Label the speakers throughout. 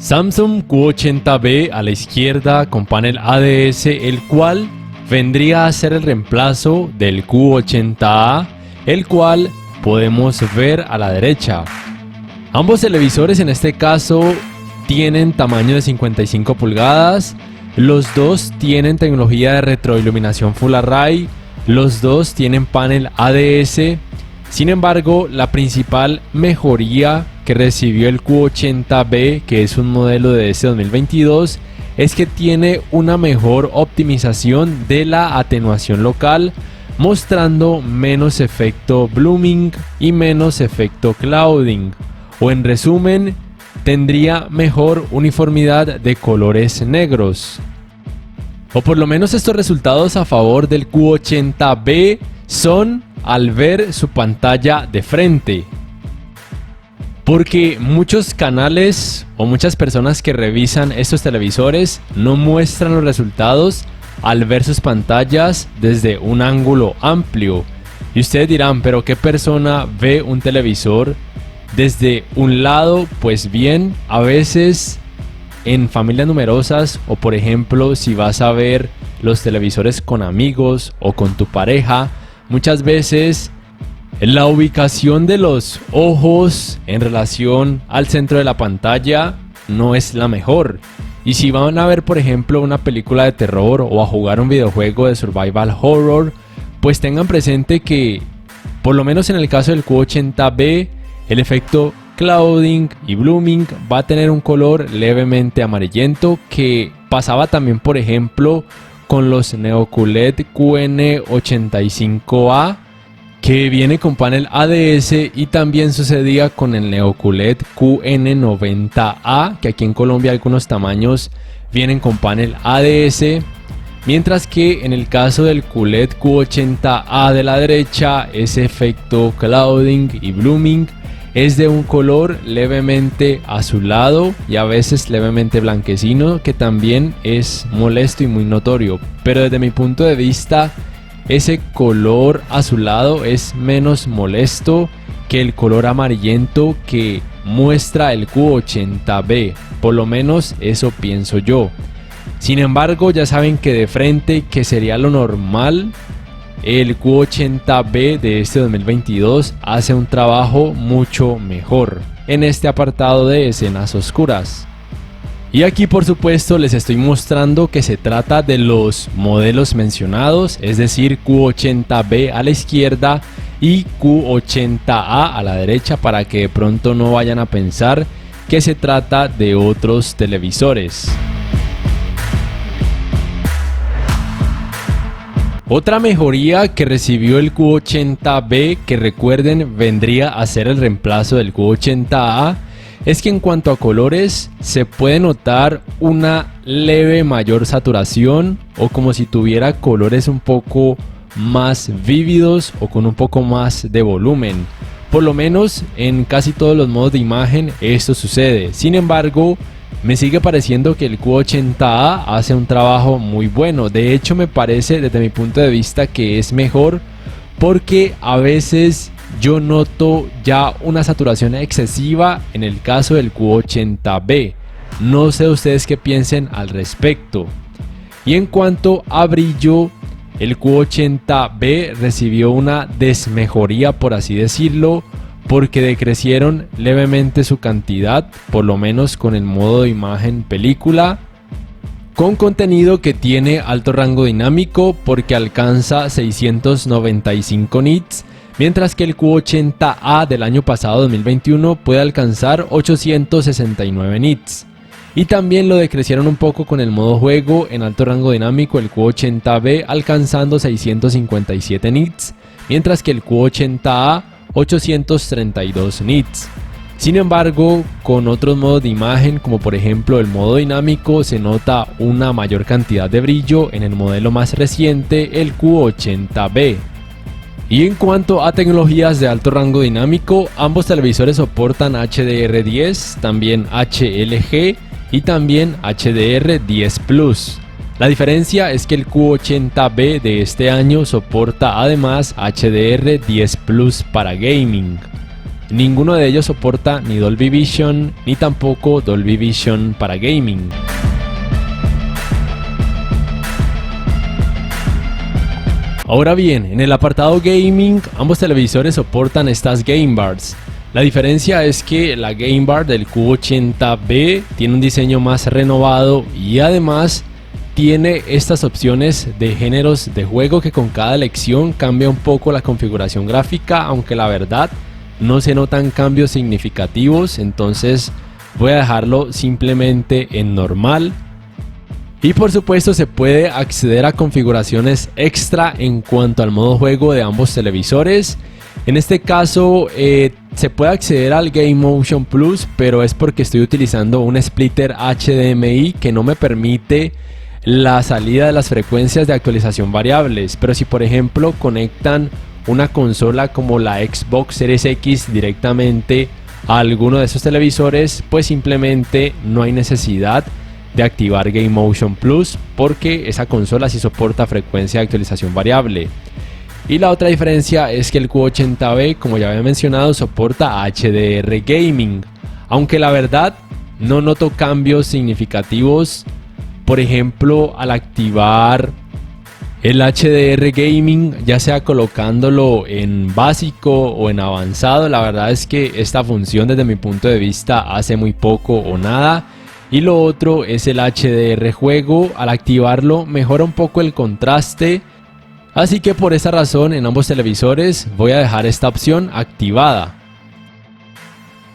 Speaker 1: Samsung Q80B a la izquierda con panel ADS, el cual vendría a ser el reemplazo del Q80A, el cual podemos ver a la derecha. Ambos televisores en este caso tienen tamaño de 55 pulgadas, los dos tienen tecnología de retroiluminación Full Array, los dos tienen panel ADS. Sin embargo, la principal mejoría que recibió el Q80B, que es un modelo de este 2022, es que tiene una mejor optimización de la atenuación local, mostrando menos efecto blooming y menos efecto clouding, o en resumen, tendría mejor uniformidad de colores negros. O por lo menos estos resultados a favor del Q80B son al ver su pantalla de frente. Porque muchos canales o muchas personas que revisan estos televisores no muestran los resultados al ver sus pantallas desde un ángulo amplio. Y ustedes dirán, pero ¿qué persona ve un televisor desde un lado? Pues bien, a veces en familias numerosas, o por ejemplo si vas a ver los televisores con amigos o con tu pareja, muchas veces la ubicación de los ojos en relación al centro de la pantalla no es la mejor. Y si van a ver por ejemplo una película de terror o a jugar un videojuego de survival horror, pues tengan presente que por lo menos en el caso del Q80B, el efecto clouding y blooming va a tener un color levemente amarillento, que pasaba también por ejemplo con los Neo QLED QN85A, que viene con panel ADS, y también sucedía con el Neo QLED QN90A, que aquí en Colombia algunos tamaños vienen con panel ADS, mientras que en el caso del QLED Q80A de la derecha, ese efecto clouding y blooming es de un color levemente azulado y a veces levemente blanquecino, que también es molesto y muy notorio. Pero desde mi punto de vista, ese color azulado es menos molesto que el color amarillento que muestra el Q80B. Por lo menos eso pienso yo. Sin embargo, ya saben que de frente, que sería lo normal, el Q80B de este 2022 hace un trabajo mucho mejor en este apartado de escenas oscuras. Y aquí por supuesto les estoy mostrando que se trata de los modelos mencionados, es decir, Q80B a la izquierda y Q80A a la derecha, para que de pronto no vayan a pensar que se trata de otros televisores. Otra mejoría que recibió el Q80B, que recuerden vendría a ser el reemplazo del Q80A, es que en cuanto a colores se puede notar una leve mayor saturación, o como si tuviera colores un poco más vívidos o con un poco más de volumen. Por lo menos en casi todos los modos de imagen esto sucede. Sin embargo, me sigue pareciendo que el Q80A hace un trabajo muy bueno. De hecho, me parece desde mi punto de vista que es mejor, porque a veces yo noto ya una saturación excesiva en el caso del Q80B. No sé ustedes qué piensen al respecto. Y en cuanto a brillo, el Q80B recibió una desmejoría, por así decirlo, porque decrecieron levemente su cantidad, por lo menos con el modo de imagen película, con contenido que tiene alto rango dinámico porque alcanza 695 nits, mientras que el Q80A del año pasado 2021 puede alcanzar 869 nits. Y también lo decrecieron un poco con el modo juego en alto rango dinámico, el Q80B alcanzando 657 nits, mientras que el Q80A 832 nits. Sin embargo, con otros modos de imagen, como por ejemplo el modo dinámico, se nota una mayor cantidad de brillo en el modelo más reciente, el Q80B. Y en cuanto a tecnologías de alto rango dinámico, ambos televisores soportan HDR10, también HLG y también HDR10 Plus. La diferencia es que el Q80B de este año soporta además HDR10 Plus para gaming. ninguno de ellos soporta ni Dolby Vision ni tampoco Dolby Vision para gaming. Ahora bien, en el apartado gaming, ambos televisores soportan estas Game Bars. La diferencia es que la Game Bar del Q80B tiene un diseño más renovado y además tiene estas opciones de géneros de juego que con cada elección cambia un poco la configuración gráfica, aunque la verdad no se notan cambios significativos, entonces voy a dejarlo simplemente en normal. Y por supuesto se puede acceder a configuraciones extra en cuanto al modo juego de ambos televisores. En este caso se puede acceder al Game Motion Plus, pero es porque estoy utilizando un splitter HDMI que no me permite la salida de las frecuencias de actualización variables. Pero si por ejemplo conectan una consola como la Xbox Series X directamente a alguno de esos televisores, pues simplemente no hay necesidad de activar Game Motion Plus porque esa consola sí soporta frecuencia de actualización variable. Y la otra diferencia es que el Q80B, como ya había mencionado, soporta HDR Gaming, aunque la verdad no noto cambios significativos. Por ejemplo, al activar el HDR Gaming, ya sea colocándolo en básico o en avanzado, la verdad es que esta función desde mi punto de vista hace muy poco o nada. Y lo otro es el HDR juego, al activarlo mejora un poco el contraste, así que por esa razón en ambos televisores voy a dejar esta opción activada.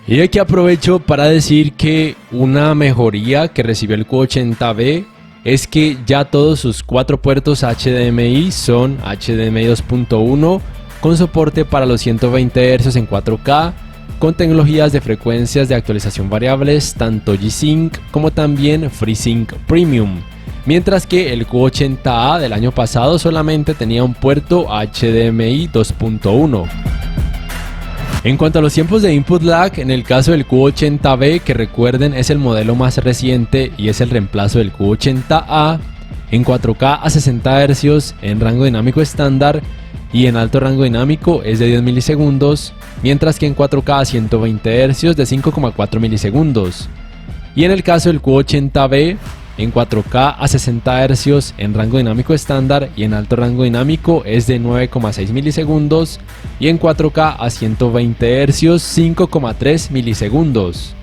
Speaker 1: Y aquí aprovecho para decir que una mejoría que recibió el Q80B es que ya todos sus 4 puertos HDMI son HDMI 2.1 con soporte para los 120 Hz en 4K, con tecnologías de frecuencias de actualización variables tanto G-Sync como también FreeSync Premium, mientras que el Q80A del año pasado solamente tenía un puerto HDMI 2.1. En cuanto a los tiempos de input lag, en el caso del Q80B, que recuerden es el modelo más reciente y es el reemplazo del Q80A, en 4K a 60 Hz en rango dinámico estándar y en alto rango dinámico es de 10 milisegundos, mientras que en 4K a 120 Hz de 5,4 milisegundos. Y en el caso del Q80B, en 4K a 60 Hz en rango dinámico estándar y en alto rango dinámico es de 9,6 milisegundos y en 4K a 120 Hz 5,3 milisegundos.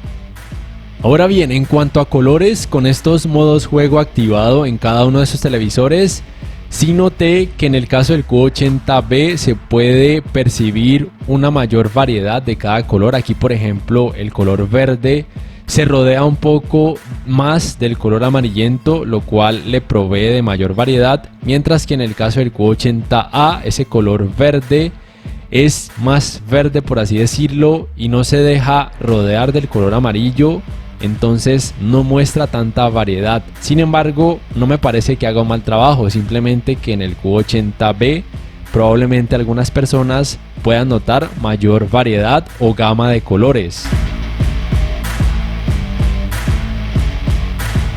Speaker 1: Ahora bien, en cuanto a colores, con estos modos juego activado en cada uno de esos televisores, sí noté que en el caso del Q80B se puede percibir una mayor variedad de cada color. Aquí por ejemplo el color verde se rodea un poco más del color amarillento, lo cual le provee de mayor variedad, mientras que en el caso del Q80A ese color verde es más verde por así decirlo y no se deja rodear del color amarillo, entonces no muestra tanta variedad. Sin embargo, no me parece que haga un mal trabajo, simplemente que en el Q80B probablemente algunas personas puedan notar mayor variedad o gama de colores.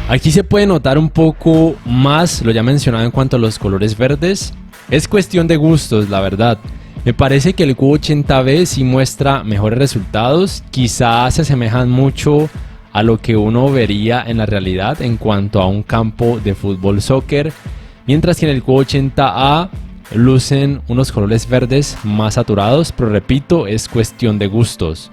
Speaker 1: Aquí se puede notar un poco más lo ya mencionado en cuanto a los colores verdes. Es cuestión de gustos, la verdad. Me parece que el Q80B sí muestra mejores resultados, quizás se asemejan mucho a lo que uno vería en la realidad en cuanto a un campo de fútbol soccer, mientras que en el Q80A lucen unos colores verdes más saturados, pero repito, es cuestión de gustos.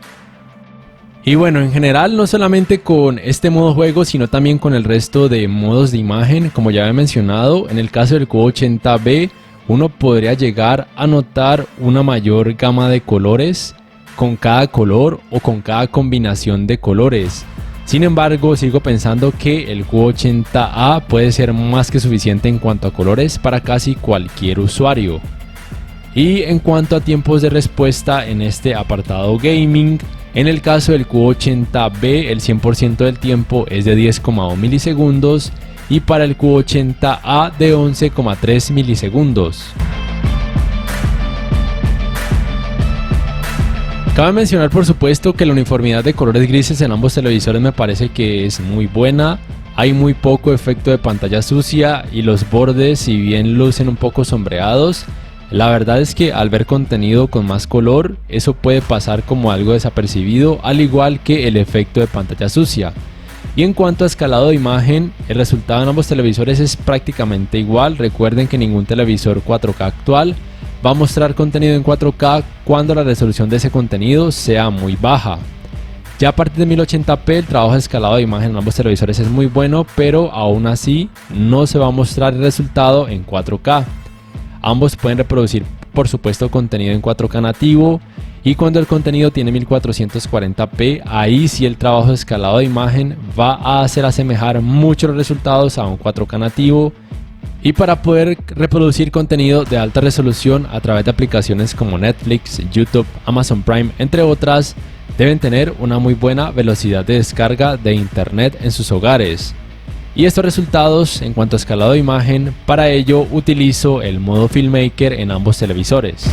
Speaker 1: Y bueno, en general no solamente con este modo juego, sino también con el resto de modos de imagen, como ya había mencionado, en el caso del Q80B uno podría llegar a notar una mayor gama de colores con cada color o con cada combinación de colores. Sin embargo, sigo pensando que el Q80A puede ser más que suficiente en cuanto a colores para casi cualquier usuario. Y en cuanto a tiempos de respuesta en este apartado gaming, en el caso del Q80B el 100% del tiempo es de 10,1 milisegundos y para el Q80A de 11,3 milisegundos. Cabe mencionar por supuesto que la uniformidad de colores grises en ambos televisores me parece que es muy buena. Hay muy poco efecto de pantalla sucia y los bordes, si bien lucen un poco sombreados, La verdad es que al ver contenido con más color, eso puede pasar como algo desapercibido, al igual que el efecto de pantalla sucia. Y en cuanto a escalado de imagen, el resultado en ambos televisores es prácticamente igual. Recuerden que ningún televisor 4K actual va a mostrar contenido en 4K cuando la resolución de ese contenido sea muy baja. Ya a partir de 1080p el trabajo de escalado de imagen en ambos televisores es muy bueno, pero aún así no se va a mostrar el resultado en 4K. Ambos pueden reproducir por supuesto contenido en 4K nativo, y cuando el contenido tiene 1440p, ahí sí el trabajo de escalado de imagen va a hacer asemejar mucho los resultados a un 4K nativo. Y para poder reproducir contenido de alta resolución a través de aplicaciones como Netflix, YouTube, Amazon Prime, entre otras, deben tener una muy buena velocidad de descarga de internet en sus hogares. Y estos resultados en cuanto a escalado de imagen, para ello utilizo el modo Filmmaker en ambos televisores.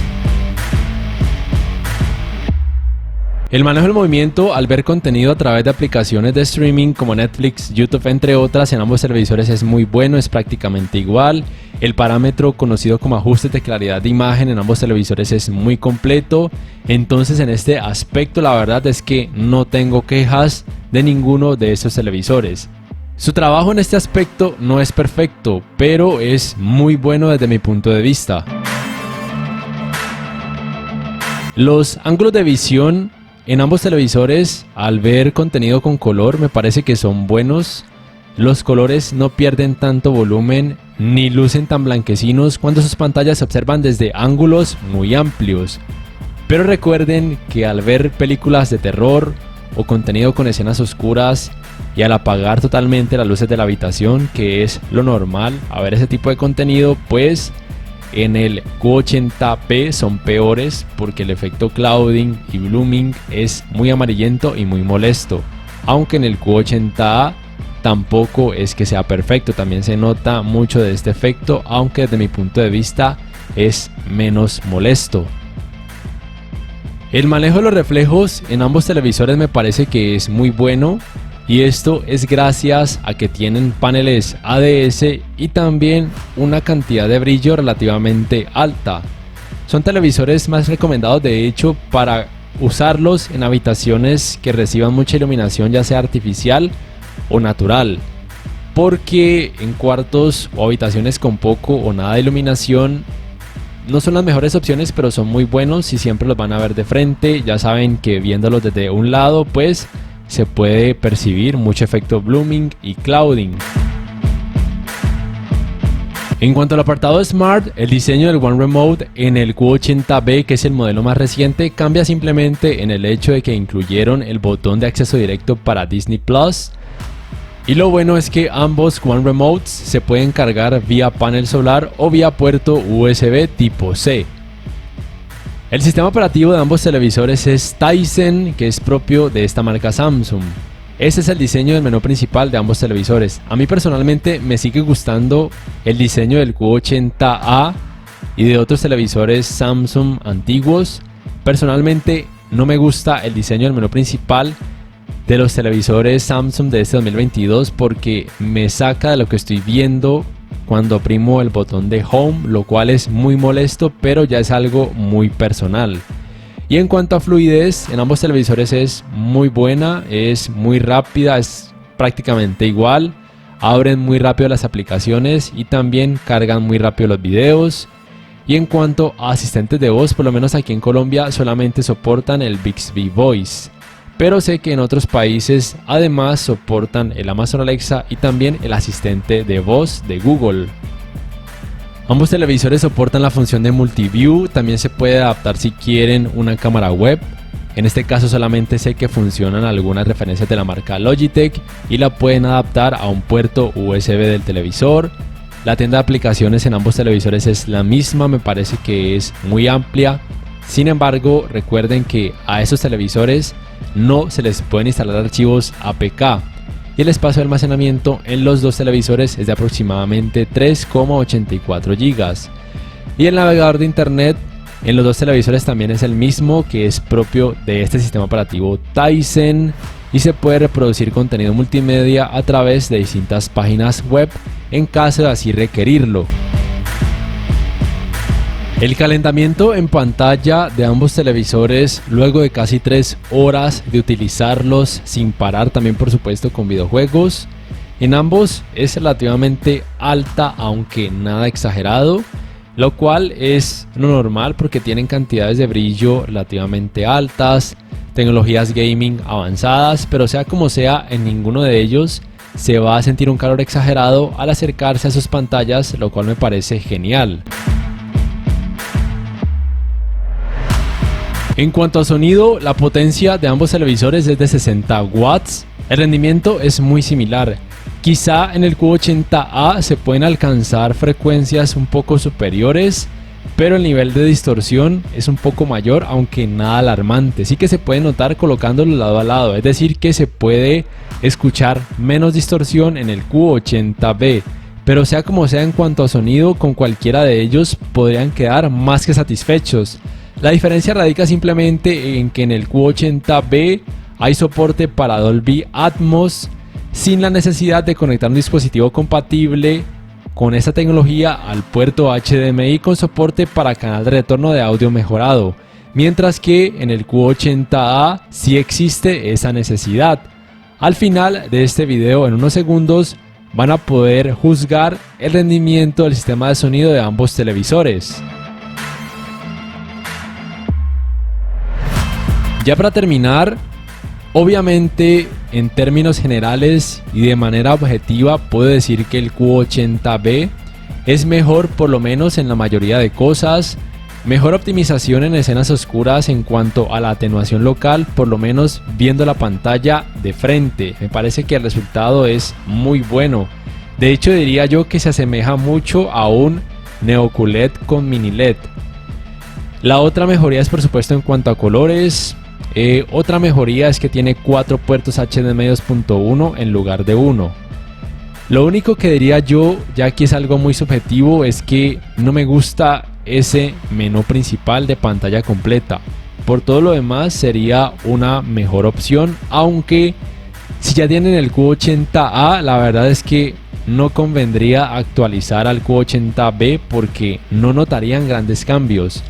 Speaker 1: El manejo del movimiento al ver contenido a través de aplicaciones de streaming como Netflix, YouTube, entre otras, en ambos televisores es muy bueno, es prácticamente igual. El parámetro conocido como ajustes de claridad de imagen en ambos televisores es muy completo. Entonces en este aspecto la verdad es que no tengo quejas de ninguno de estos televisores. Su trabajo en este aspecto no es perfecto, pero es muy bueno desde mi punto de vista. Los ángulos de visión en ambos televisores, al ver contenido con color, me parece que son buenos. Los colores no pierden tanto volumen ni lucen tan blanquecinos cuando sus pantallas se observan desde ángulos muy amplios. Pero recuerden que al ver películas de terror o contenido con escenas oscuras y al apagar totalmente las luces de la habitación, que es lo normal a ver ese tipo de contenido, pues en el Q80p son peores porque el efecto clouding y blooming es muy amarillento y muy molesto. Aunque en el Q80A tampoco es que sea perfecto, también se nota mucho de este efecto, aunque desde mi punto de vista es menos molesto. El manejo de los reflejos en ambos televisores me parece que es muy bueno. Y esto es gracias a que tienen paneles ADS y también una cantidad de brillo relativamente alta. Son televisores más recomendados de hecho para usarlos en habitaciones que reciban mucha iluminación, ya sea artificial o natural. Porque en cuartos o habitaciones con poco o nada de iluminación no son las mejores opciones, pero son muy buenos y siempre los van a ver de frente. Ya saben que viéndolos desde un lado pues se puede percibir mucho efecto blooming y clouding. En cuanto al apartado Smart, el diseño del One Remote en el Q80B, que es el modelo más reciente, cambia simplemente en el hecho de que incluyeron el botón de acceso directo para Disney Plus. Y lo bueno es que ambos One Remotes se pueden cargar vía panel solar o vía puerto USB tipo C. El sistema operativo de ambos televisores es Tizen, que es propio de esta marca Samsung. Este es el diseño del menú principal de ambos televisores. A mí personalmente me sigue gustando el diseño del Q80A y de otros televisores Samsung antiguos. Personalmente no me gusta el diseño del menú principal de los televisores Samsung de este 2022 porque me saca de lo que estoy viendo cuando oprimo el botón de Home, lo cual es muy molesto, pero ya es algo muy personal. Y en cuanto a fluidez, en ambos televisores es muy buena, es muy rápida, es prácticamente igual. Abren muy rápido las aplicaciones y también cargan muy rápido los videos. Y en cuanto a asistentes de voz, por lo menos aquí en Colombia solamente soportan el Bixby Voice. Pero sé que en otros países además soportan el Amazon Alexa y también el asistente de voz de Google. Ambos televisores soportan la función de Multiview, también se puede adaptar si quieren una cámara web. En este caso solamente sé que funcionan algunas referencias de la marca Logitech y la pueden adaptar a un puerto USB del televisor. La tienda de aplicaciones en ambos televisores es la misma, me parece que es muy amplia. Sin embargo, recuerden que a esos televisores no se les pueden instalar archivos APK y el espacio de almacenamiento en los dos televisores es de aproximadamente 3,84 GB. Y el navegador de internet en los dos televisores también es el mismo, que es propio de este sistema operativo Tizen, y se puede reproducir contenido multimedia a través de distintas páginas web en caso de así requerirlo. El calentamiento en pantalla de ambos televisores luego de casi 3 horas de utilizarlos sin parar, también por supuesto con videojuegos, en ambos es relativamente alta, aunque nada exagerado, lo cual es lo normal porque tienen cantidades de brillo relativamente altas, tecnologías gaming avanzadas, pero sea como sea, en ninguno de ellos se va a sentir un calor exagerado al acercarse a sus pantallas, lo cual me parece genial. En cuanto a sonido, la potencia de ambos televisores es de 60 watts, el rendimiento es muy similar. Quizá en el Q80A se pueden alcanzar frecuencias un poco superiores, pero el nivel de distorsión es un poco mayor, aunque nada alarmante. Sí que se puede notar colocándolo lado a lado, es decir que se puede escuchar menos distorsión en el Q80B, pero sea como sea, en cuanto a sonido, con cualquiera de ellos podrían quedar más que satisfechos. La diferencia radica simplemente en que en el Q80B hay soporte para Dolby Atmos sin la necesidad de conectar un dispositivo compatible con esta tecnología al puerto HDMI con soporte para canal de retorno de audio mejorado, mientras que en el Q80A sí existe esa necesidad. Al final de este video, en unos segundos, van a poder juzgar el rendimiento del sistema de sonido de ambos televisores. Ya para terminar, obviamente en términos generales y de manera objetiva puedo decir que el Q80B es mejor, por lo menos en la mayoría de cosas. Mejor optimización en escenas oscuras en cuanto a la atenuación local, por lo menos viendo la pantalla de frente. Me parece que el resultado es muy bueno. De hecho, diría yo que se asemeja mucho a un Neo QLED con mini LED. La otra mejoría es por supuesto en cuanto a colores. Otra mejoría es que tiene 4 puertos HDMI 2.1 en lugar de 1. Lo único que diría yo, ya que es algo muy subjetivo, es que no me gusta ese menú principal de pantalla completa. Por todo lo demás sería una mejor opción, aunque si ya tienen el Q80A, la verdad es que no convendría actualizar al Q80B porque no notarían grandes cambios.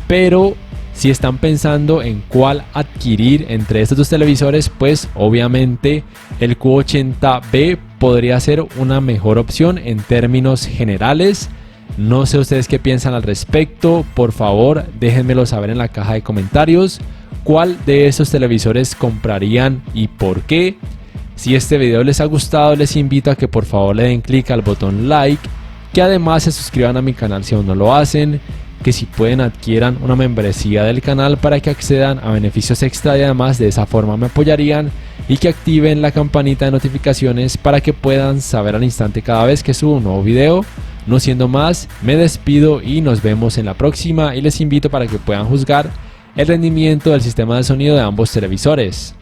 Speaker 1: Pero si están pensando en cuál adquirir entre estos dos televisores, pues obviamente el Q80B podría ser una mejor opción en términos generales. No sé ustedes qué piensan al respecto, por favor déjenmelo saber en la caja de comentarios. ¿Cuál de esos televisores comprarían y por qué? Si este video les ha gustado, les invito a que por favor le den clic al botón like, que además se suscriban a mi canal si aún no lo hacen, que si pueden adquieran una membresía del canal para que accedan a beneficios extra y además de esa forma me apoyarían, y que activen la campanita de notificaciones para que puedan saber al instante cada vez que subo un nuevo video. No siendo más, me despido y nos vemos en la próxima, y les invito para que puedan juzgar el rendimiento del sistema de sonido de ambos televisores.